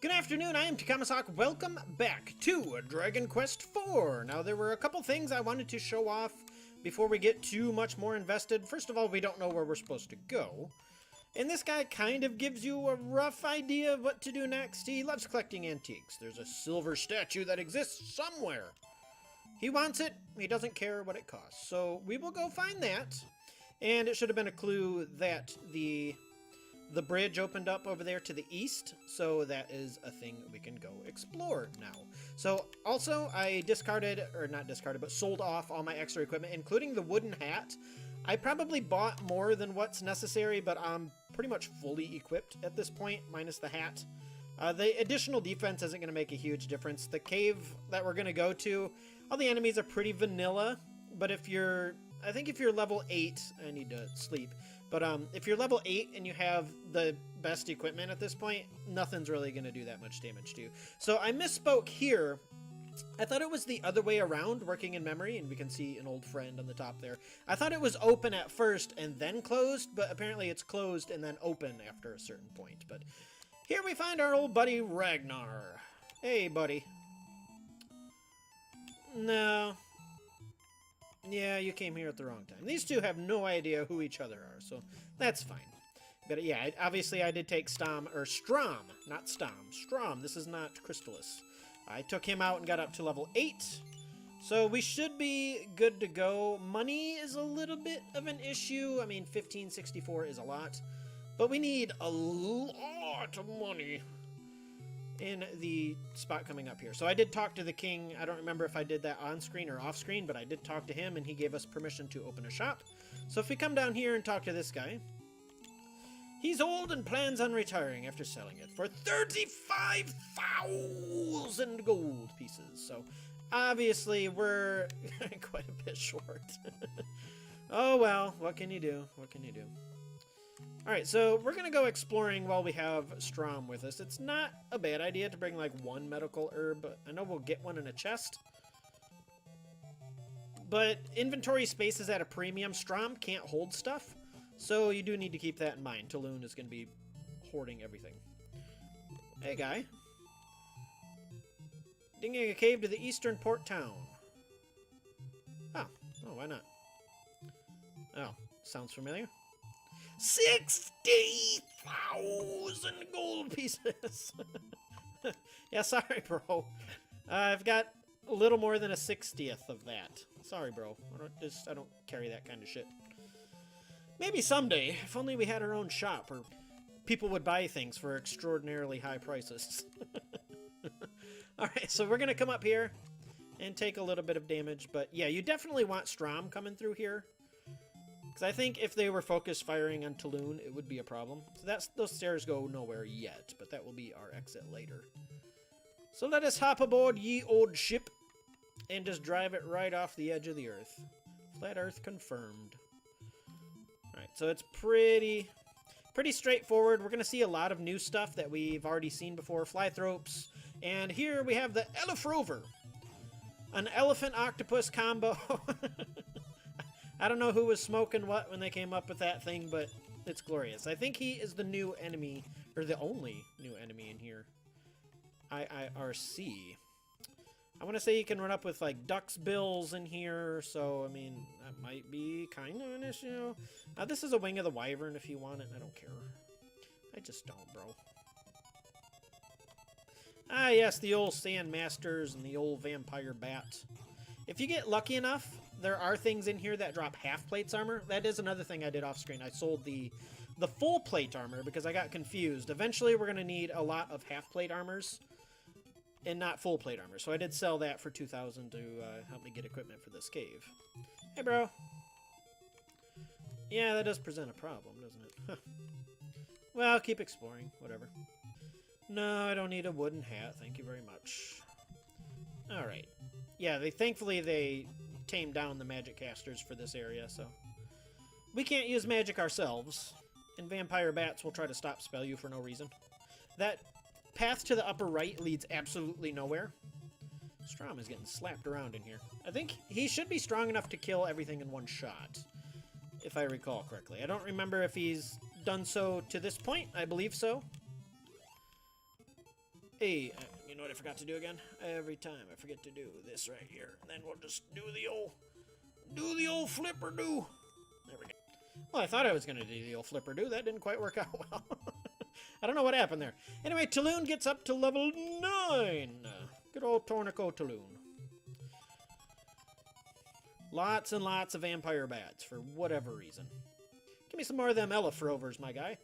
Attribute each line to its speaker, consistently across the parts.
Speaker 1: Good afternoon, I am Takamasak. Welcome back to Dragon Quest IV. Now, there were a couple things I wanted to show off before we get too much more invested. First of all, we don't know where we're supposed to go. And this guy kind of gives you a rough idea of what to do next. He loves collecting antiques. There's a silver statue that exists somewhere. He wants it. He doesn't care what it costs. So we will go find that. And it should have been a clue that the bridge opened up over there to the east, so that is a thing we can go explore now. So also I discarded, or not discarded, but sold off all my extra equipment, including the wooden hat. I probably bought more than what's necessary, but I'm pretty much fully equipped at this point, minus the hat. The additional defense isn't going to make a huge difference. The cave that we're going to go to, all the enemies are pretty vanilla, but I think if you're level 8, I need to sleep, but if you're level 8 and you have the best equipment at this point, nothing's really going to do that much damage to you. So I misspoke here. I thought it was the other way around, working in memory, and we can see an old friend on the top there. I thought it was open at first and then closed, but apparently it's closed and then open after a certain point. But here we find our old buddy Ragnar. Hey, buddy. No. Yeah, you came here at the wrong time. These two have no idea who each other are, so that's fine. But yeah, obviously I did take Strom, not Stom. Strom, this is not Crystallis. I took him out and got up to level 8. So we should be good to go. Money is a little bit of an issue. I mean, 1564 is a lot. But we need a lot of money in the spot coming up here. So I did talk to the king. I don't remember if I did that on screen or off screen, but I did talk to him and he gave us permission to open a shop. So if we come down here and talk to this guy, he's old and plans on retiring after selling it for 35,000 gold pieces. So obviously we're quite a bit short. Oh well, what can you do? What can you do? Alright, so we're going to go exploring while we have Strom with us. It's not a bad idea to bring like one medical herb, but I know we'll get one in a chest. But inventory space is at a premium. Strom can't hold stuff, so you do need to keep that in mind. Tulun is going to be hoarding everything. Hey, guy. Digging a cave to the eastern port town. Oh, why not? Oh, sounds familiar. 60,000 gold pieces. Yeah, sorry, bro. I've got a little more than a 60th of that. Sorry, bro. I don't carry that kind of shit. Maybe someday, if only we had our own shop, or people would buy things for extraordinarily high prices. Alright, so we're gonna come up here and take a little bit of damage, but yeah, you definitely want Strom coming through here. Because I think if they were focused firing on Tulun, it would be a problem. So those stairs go nowhere yet, but that will be our exit later. So let us hop aboard ye old ship and just drive it right off the edge of the earth. Flat earth confirmed. Alright, so it's pretty straightforward. We're going to see a lot of new stuff that we've already seen before. Flythropes. And here we have the Elephrover. An elephant-octopus combo. I don't know who was smoking what when they came up with that thing, but it's glorious. I think he is the new enemy, or the only new enemy in here. IIRC. I want to say you can run up with, like, duck's bills in here, so, I mean, that might be kind of an issue. This is a wing of the wyvern if you want it. I don't care. I just don't, bro. Ah, yes, the old sand masters and the old vampire bat. If you get lucky enough, there are things in here that drop half plates armor. That is another thing I did off screen. I sold the full plate armor because I got confused. Eventually, we're going to need a lot of half plate armors and not full plate armor. So I did sell that for 2,000 to help me get equipment for this cave. Hey, bro. Yeah, that does present a problem, doesn't it? Huh. Well, keep exploring. Whatever. No, I don't need a wooden hat. Thank you very much. Alright. Yeah, thankfully they tamed down the magic casters for this area, so we can't use magic ourselves, and vampire bats will try to stop spell you for no reason. That path to the upper right leads absolutely nowhere. Strom is getting slapped around in here. I think he should be strong enough to kill everything in one shot, if I recall correctly. I don't remember if he's done so to this point. I believe so. Hey, you know what I forgot to do again? Every time I forget to do this right here. And then we'll just do the old flipper-do. There we go. Well, I thought I was going to do the old flipper-do. That didn't quite work out well. I don't know what happened there. Anyway, Talon gets up to level 9. Good old Tornico Talon. Lots and lots of vampire bats for whatever reason. Give me some more of them Rovers, my guy.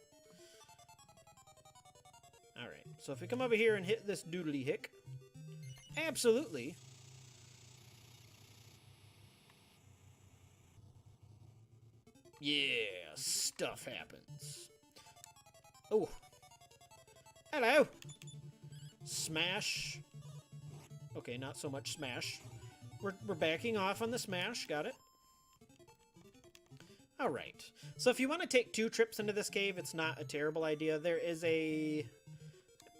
Speaker 1: Alright, so if we come over here and hit this doodly hick. Absolutely. Yeah, stuff happens. Oh. Hello. Smash. Okay, not so much smash. We're backing off on the smash. Got it. Alright. So if you want to take 2 trips into this cave, it's not a terrible idea. There is a...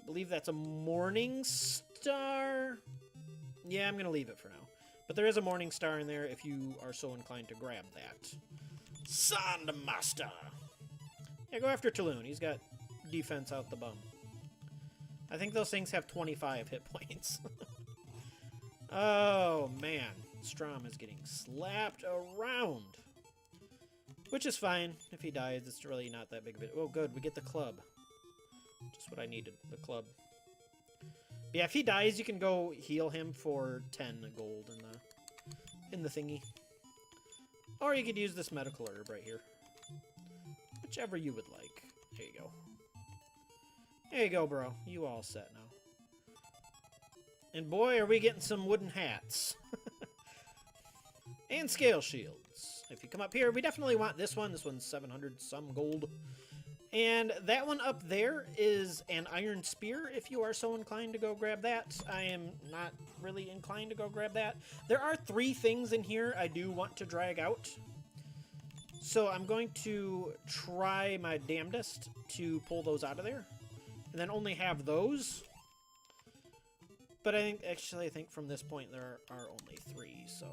Speaker 1: I believe that's a morning star. Yeah, I'm going to leave it for now. But there is a morning star in there if you are so inclined to grab that. Sandmaster! Yeah, go after Talon. He's got defense out the bum. I think those things have 25 hit points. Oh, man. Strom is getting slapped around. Which is fine. If he dies, it's really not that big of a... Oh, good. We get the club. Just what I needed. The club. But yeah, if he dies, you can go heal him for 10 gold in the thingy. Or you could use this medical herb right here. Whichever you would like. There you go. There you go, bro. You all set now. And boy, are we getting some wooden hats. And scale shields. If you come up here, we definitely want this one. This one's 700 some gold. And that one up there is an iron spear, if you are so inclined to go grab that. I am not really inclined to go grab that. There are 3 things in here I do want to drag out. So I'm going to try my damnedest to pull those out of there. And then only have those. But I think from this point there are only 3, so...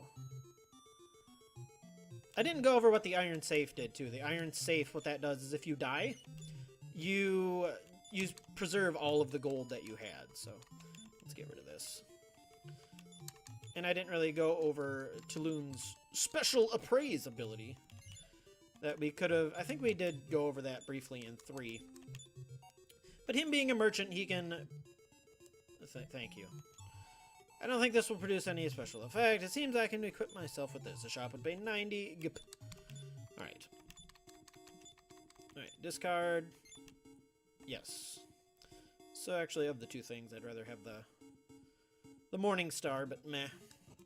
Speaker 1: I didn't go over what the iron safe did, too. The iron safe, what that does is if you die, you preserve all of the gold that you had. So let's get rid of this. And I didn't really go over Talon's special appraise ability that we could have... I think we did go over that briefly in 3. But him being a merchant, he can... Thank you. I don't think this will produce any special effect. It seems I can equip myself with this. The shop would pay 90. Gip. Alright. Alright, discard. Yes. So actually, of the 2 things, I'd rather have the Morning Star, but meh.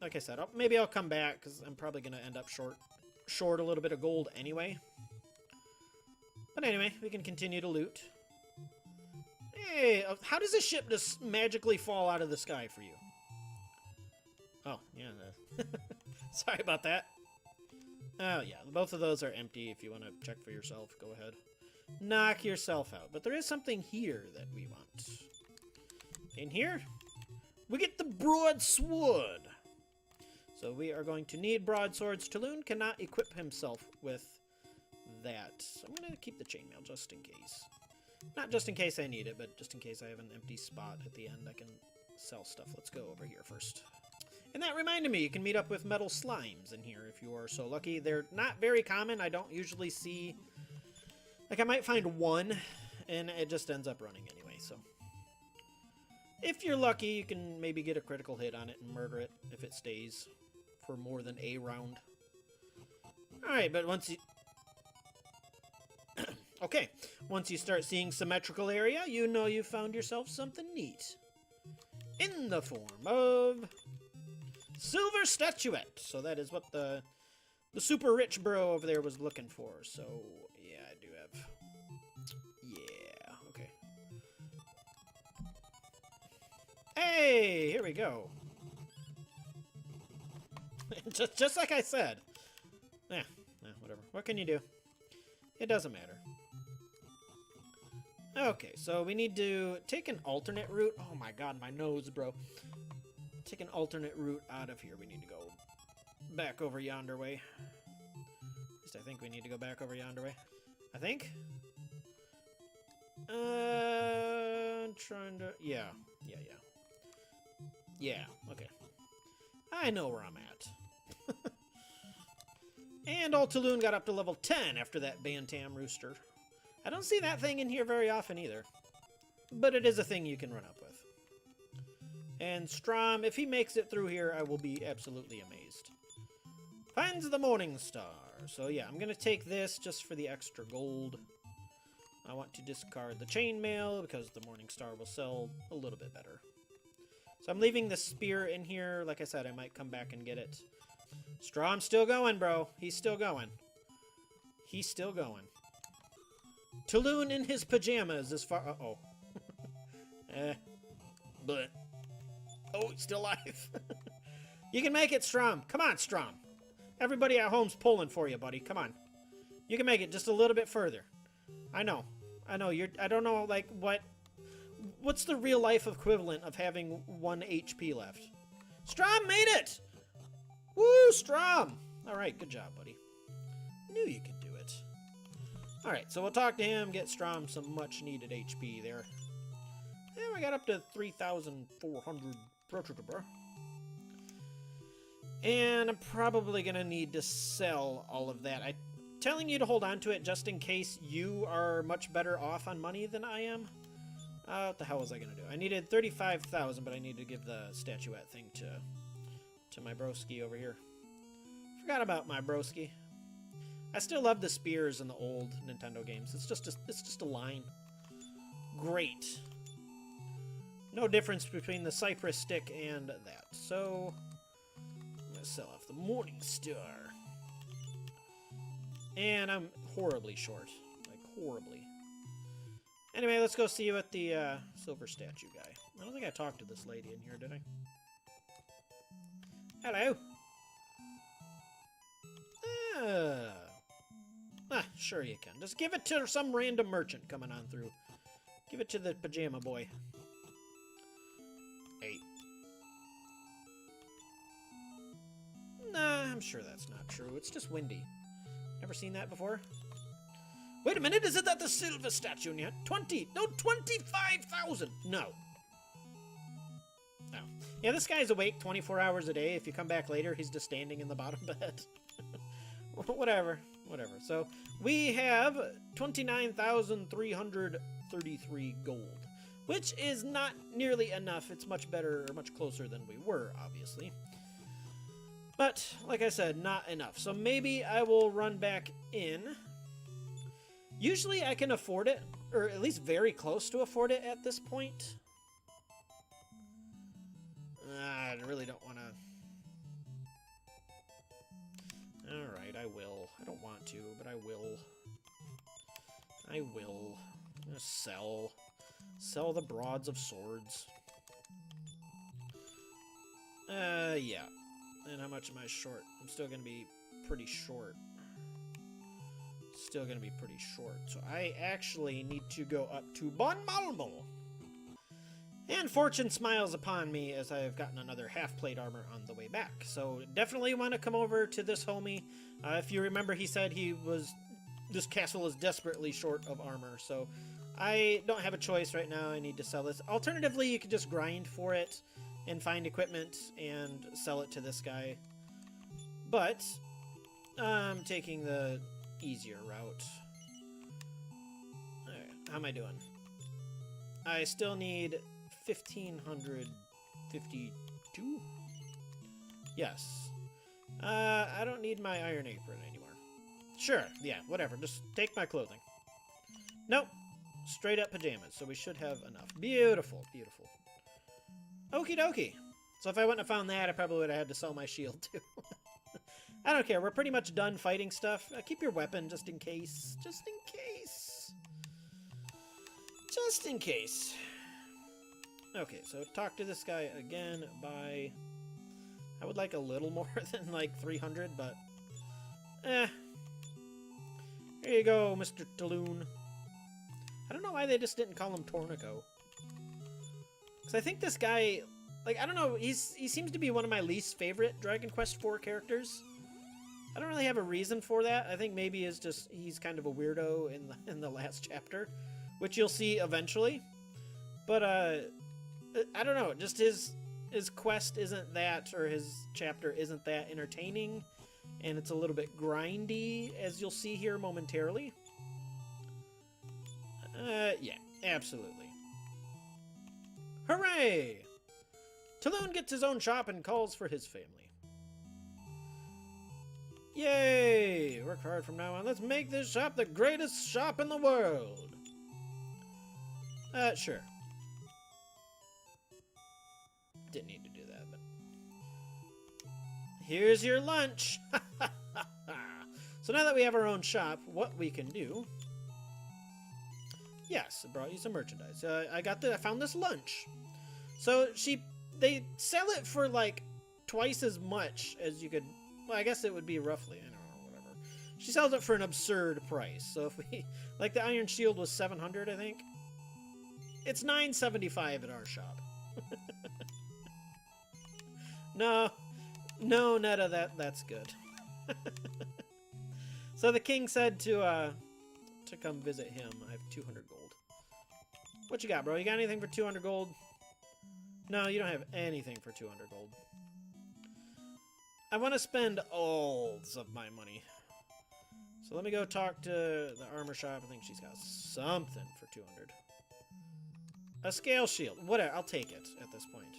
Speaker 1: Like I said, maybe I'll come back, because I'm probably going to end up short a little bit of gold anyway. But anyway, we can continue to loot. Hey, how does this ship just magically fall out of the sky for you? Oh, yeah. Sorry about that. Oh, yeah. Both of those are empty. If you want to check for yourself, go ahead. Knock yourself out. But there is something here that we want. In here, we get the broadsword. So we are going to need broadswords. Talon cannot equip himself with that. So I'm going to keep the chainmail just in case. Not just in case I need it, but just in case I have an empty spot at the end, I can sell stuff. Let's go over here first. And that reminded me, you can meet up with metal slimes in here if you are so lucky. They're not very common. I don't usually see... Like, I might find one, and it just ends up running anyway, so... If you're lucky, you can maybe get a critical hit on it and murder it if it stays for more than a round. Alright, but once you... Okay, once you start seeing symmetrical area, you know you've found yourself something neat. In the form of... silver statuette. So that is what the super rich bro over there was looking for. So, yeah, I do have... Yeah, okay. Hey, here we go. just like I said. Whatever. What can you do? It doesn't matter. Okay, so we need to take an alternate route. Oh my god, my nose, bro. Take an alternate route out of here. We need to go back over yonder way. At least I think we need to go back over yonder way. I think? I'm trying to... Yeah. Yeah, okay. I know where I'm at. And old Taloon got up to level 10 after that Bantam Rooster. I don't see that thing in here very often either. But it is a thing you can run up with. And Strom, if he makes it through here, I will be absolutely amazed. Finds the Morning Star. So yeah, I'm going to take this just for the extra gold. I want to discard the chainmail because the Morning Star will sell a little bit better. So I'm leaving the spear in here. Like I said, I might come back and get it. Strom's still going, bro. He's still going. He's still going. Taloon in his pajamas as far... Uh-oh. But... Oh, he's still alive. You can make it, Strom. Come on, Strom. Everybody at home's pulling for you, buddy. Come on. You can make it just a little bit further. I know. I know. I don't know, like, what's the real life equivalent of having 1 HP left? Strom made it! Woo, Strom! Alright, good job, buddy. Knew you could do it. Alright, so we'll talk to him, get Strom some much-needed HP there. And we got up to 3,400 prototyper. And I'm probably going to need to sell all of that. I'm telling you to hold on to it just in case you are much better off on money than I am. What the hell was I going to do? I needed 35,000, but I need to give the statuette thing to my broski over here. Forgot about my broski. I still love the spears in the old Nintendo games. It's just a line. Great. No difference between the Cypress stick and that. So I'm gonna sell off the Morning Star. And I'm horribly short. Like horribly. Anyway, let's go see what the silver statue guy. I don't think I talked to this lady in here, did I? Hello. Sure you can. Just give it to some random merchant coming on through. Give it to the pajama boy. Hey. Nah, I'm sure that's not true. It's just windy. Never seen that before? Wait a minute, isn't that the silver statue yet? 25,000! No. No. Yeah, this guy's awake 24 hours a day. If you come back later, he's just standing in the bottom bed. Whatever. So, we have 29,333 gold. Which is not nearly enough. It's much better, or much closer than we were, obviously. But, like I said, not enough. So maybe I will run back in. Usually I can afford it, or at least very close to afford it at this point. I really don't want to... Alright, I will. I don't want to, but I will. I'm gonna sell. Sell the broads of swords. Yeah. And how much am I short? I'm still gonna be pretty short. Still gonna be pretty short. So I actually need to go up to Bon Malmo. And fortune smiles upon me as I've gotten another half-plate armor on the way back. So definitely want to come over to this homie. If you remember, he said this castle is desperately short of armor. So I don't have a choice right now. I need to sell this. Alternatively, you could just grind for it and find equipment and sell it to this guy. But I'm taking the easier route. Alright, how am I doing? I still need 1,552? Yes. I don't need my iron apron anymore. Sure, yeah, whatever. Just take my clothing. Nope. Straight up pajamas, so we should have enough. Beautiful, beautiful. Okie dokie. So if I wouldn't have found that, I probably would have had to sell my shield too. I don't care. We're pretty much done fighting stuff. Keep your weapon just in case. Just in case. Just in case. Okay, so talk to this guy again by... I would like a little more than like 300, but... Here you go, Mr. Taloon. I don't know why they just didn't call him Tornico. Because I think this guy... Like, I don't know, he seems to be one of my least favorite Dragon Quest IV characters. I don't really have a reason for that. I think maybe it's just he's kind of a weirdo in the last chapter, which you'll see eventually. But I don't know, just his his quest isn't that, or his chapter isn't that entertaining, and it's a little bit grindy, as you'll see here momentarily. Yeah, absolutely. Hooray! Talon gets his own shop and calls for his family. Yay! Work hard from now on. Let's make this shop the greatest shop in the world. Sure. Didn't need to do that, but... Here's your lunch! So now that we have our own shop, what we can do... Yes, I brought you some merchandise. I found this lunch. So they sell it for like twice as much as you could... Well, I guess it would be roughly, I don't know, whatever. She sells it for an absurd price. So if we... Like the Iron Shield was 700, I think. It's 975 at our shop. No, none of that. That's good. So the king said to come visit him. I have 200 gold. What you got, bro? You got anything for 200 gold? No, you don't have anything for 200 gold. I want to spend all of my money. So let me go talk to the armor shop. I think she's got something for 200. A scale shield. Whatever. I'll take it at this point.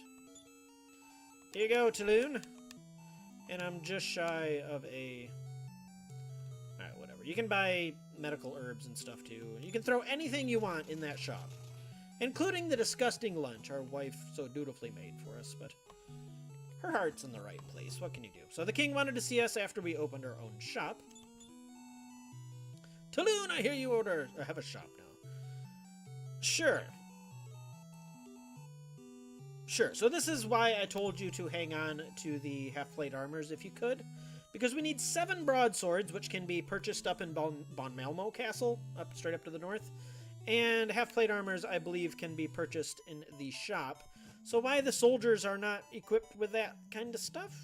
Speaker 1: Here you go, Talon. And I'm just shy of a... Alright, whatever. You can buy medical herbs and stuff, too. You can throw anything you want in that shop. Including the disgusting lunch our wife so dutifully made for us, but... Her heart's in the right place. What can you do? So the king wanted to see us after we opened our own shop. Talon, I hear you have a shop now. Sure. Sure, so this is why I told you to hang on to the half-plate armors if you could. Because we need 7 broadswords, which can be purchased up in Bon Malmo Castle, straight up to the north. And half-plate armors, I believe, can be purchased in the shop. So why the soldiers are not equipped with that kind of stuff?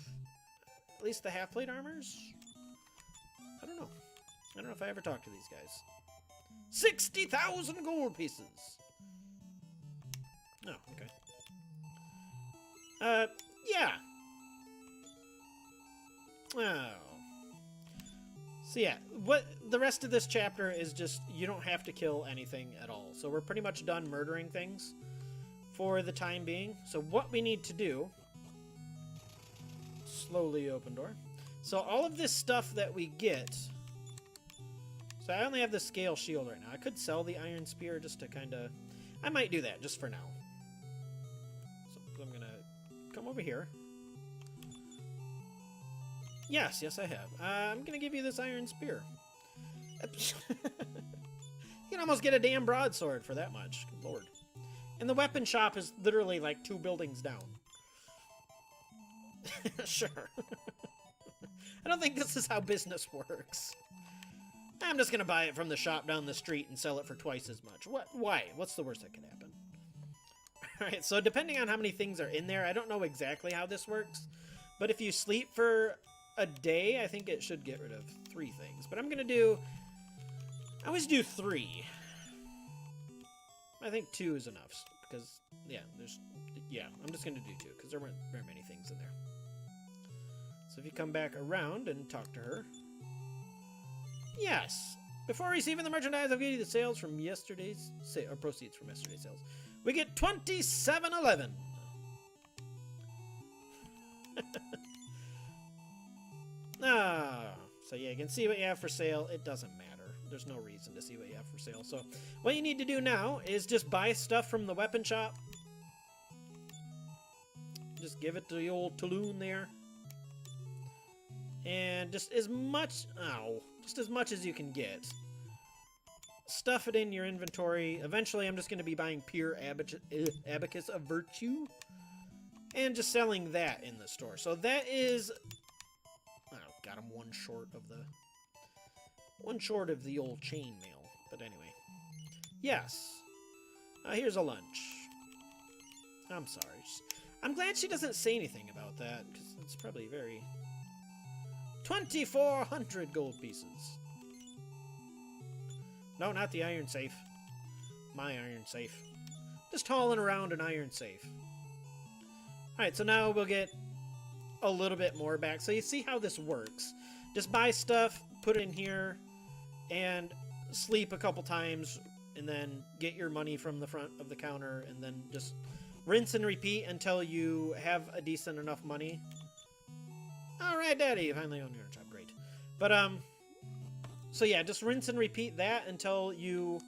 Speaker 1: At least the half-plate armors? I don't know. I don't know if I ever talked to these guys. 60,000 gold pieces! Oh, okay. Yeah. Oh. So yeah, what the rest of this chapter is just, you don't have to kill anything at all. So we're pretty much done murdering things for the time being. So what we need to do... Slowly open door. So all of this stuff that we get... So I only have the scale shield right now. I could sell the iron spear just to kind of... I might do that just for now. So I'm going to come over here. Yes, I have. I'm going to give you this iron spear. You can almost get a damn broadsword for that much. Good Lord. And the weapon shop is literally like 2 buildings down. Sure. I don't think this is how business works. I'm just going to buy it from the shop down the street and sell it for twice as much. What? Why? What's the worst that could happen? Alright, so depending on how many things are in there, I don't know exactly how this works. But if you sleep for a day, I think it should get rid of 3 things. But I'm going to do... I always do 3. I think 2 is enough. Because, yeah, I'm just going to do 2. Because there weren't very many things in there. So if you come back around and talk to her... Yes! Before receiving the merchandise, I'll give you the sales from yesterday's... or proceeds from yesterday's sales. We get 2711! So yeah, you can see what you have for sale. It doesn't matter. There's no reason to see what you have for sale. So what you need to do now is just buy stuff from the weapon shop. Just give it to the old Talon there. And just as much... just as much as you can get. Stuff it in your inventory. Eventually I'm just going to be buying pure Abacus of Virtue. And just selling that in the store. So that is... Oh, God, I'm one short of the old chainmail. But anyway. Yes. Here's a lunch. I'm sorry. I'm glad she doesn't say anything about that, because it's probably very... 2,400 gold pieces. No, not the iron safe. My iron safe. Just hauling around an iron safe. Alright, so now we'll get a little bit more back. So you see how this works. Just buy stuff, put it in here, and sleep a couple times, and then get your money from the front of the counter, and then just rinse and repeat until you have a decent enough money. Alright, Daddy, you finally own your own shop. Great. But, so yeah, just rinse and repeat that until you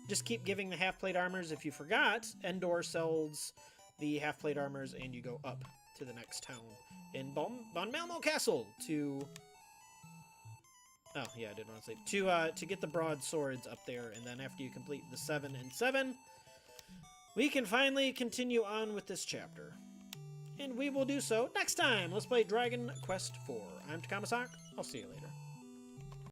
Speaker 1: just keep giving the half-plate armors. If you forgot, Endor sells the half-plate armors, and you go up to the next town in Von Malmo Castle to... Oh, yeah, I didn't want to say... To get the broadswords up there, and then after you complete the 7 and 7, we can finally continue on with this chapter. And we will do so next time. Let's play Dragon Quest IV. I'm Takamasak. I'll see you later.